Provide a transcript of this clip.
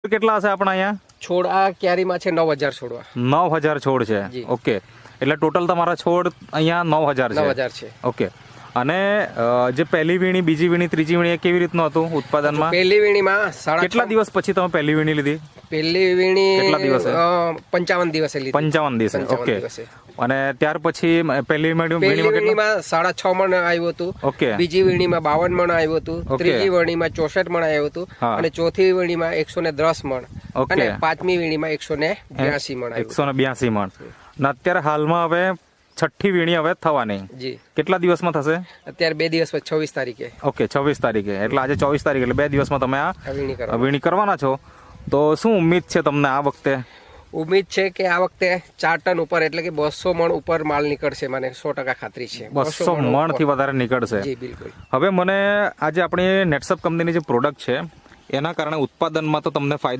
કેટલા હશે આપણા અહીંયા? છોડ આ ક્યારીમાં છે 9000 છોડવા. 9000 છોડ છે. જી. ઓકે, એટલે ટોટલ તમારા છોડ અહીંયા 9000 છે. 9000 છે. ઓકે, અને જે પહેલી વીણી, બીજી વીણી, ત્રીજી વીણી એ કેવી રીતનું હતું ઉત્પાદનમાં? પહેલી વીણીમાં કેટલા દિવસ પછી તમે પહેલી વીણી લીધી? પહેલી વીણી કેટલા દિવસે? 55 દિવસે લીધી. 55 દિવસે. 55 ઓકે, દિવસે. અને ત્યાર પછી પહેલી પહેલી વીણીમાં કેટલું? વીણીમાં 6.5 મણ આવ્યું હતું. ઓકે, બીજી વીણીમાં 52 મણ આવ્યું હતું. ઓકે. ત્રીજી વીણીમાં 64 મણ આવ્યું હતું. હા. અને ચોથી વીણીમાં 110 મણ. ઓકે. અને પાંચમી વીણીમાં 182 મણ આવ્યું. 182 મણ. અને અત્યારે હાલમાં હવે છઠ્ઠી વીણી હવે થવાની. જી. કેટલા દિવસમાં થશે? અત્યારે 2 દિવસ પછી 26 તારીખે ઓકે, 26 તારીખે. એટલે આજે 24 તારીખ, એટલે 2 દિવસમાં તમે આ આ વીણી કરવા. વીણી કરવાના છો. તો શું ઉમ્મીદ છે તમને આ વખતે? ઉમ્મીદ છે કે આ વખતે 4 ટન ઉપર એટલે કે 200 મણ ઉપર માલ નીકળશે. મને 100% ખાતરી છે. 200 મણ થી વધારે નીકળશે. જી બિલકુલ. હવે મને આજે આપણી નેટસપ કંપનીની જે પ્રોડક્ટ છે એના કારણે ઉત્પાદનમાં તો તમને ફાયદો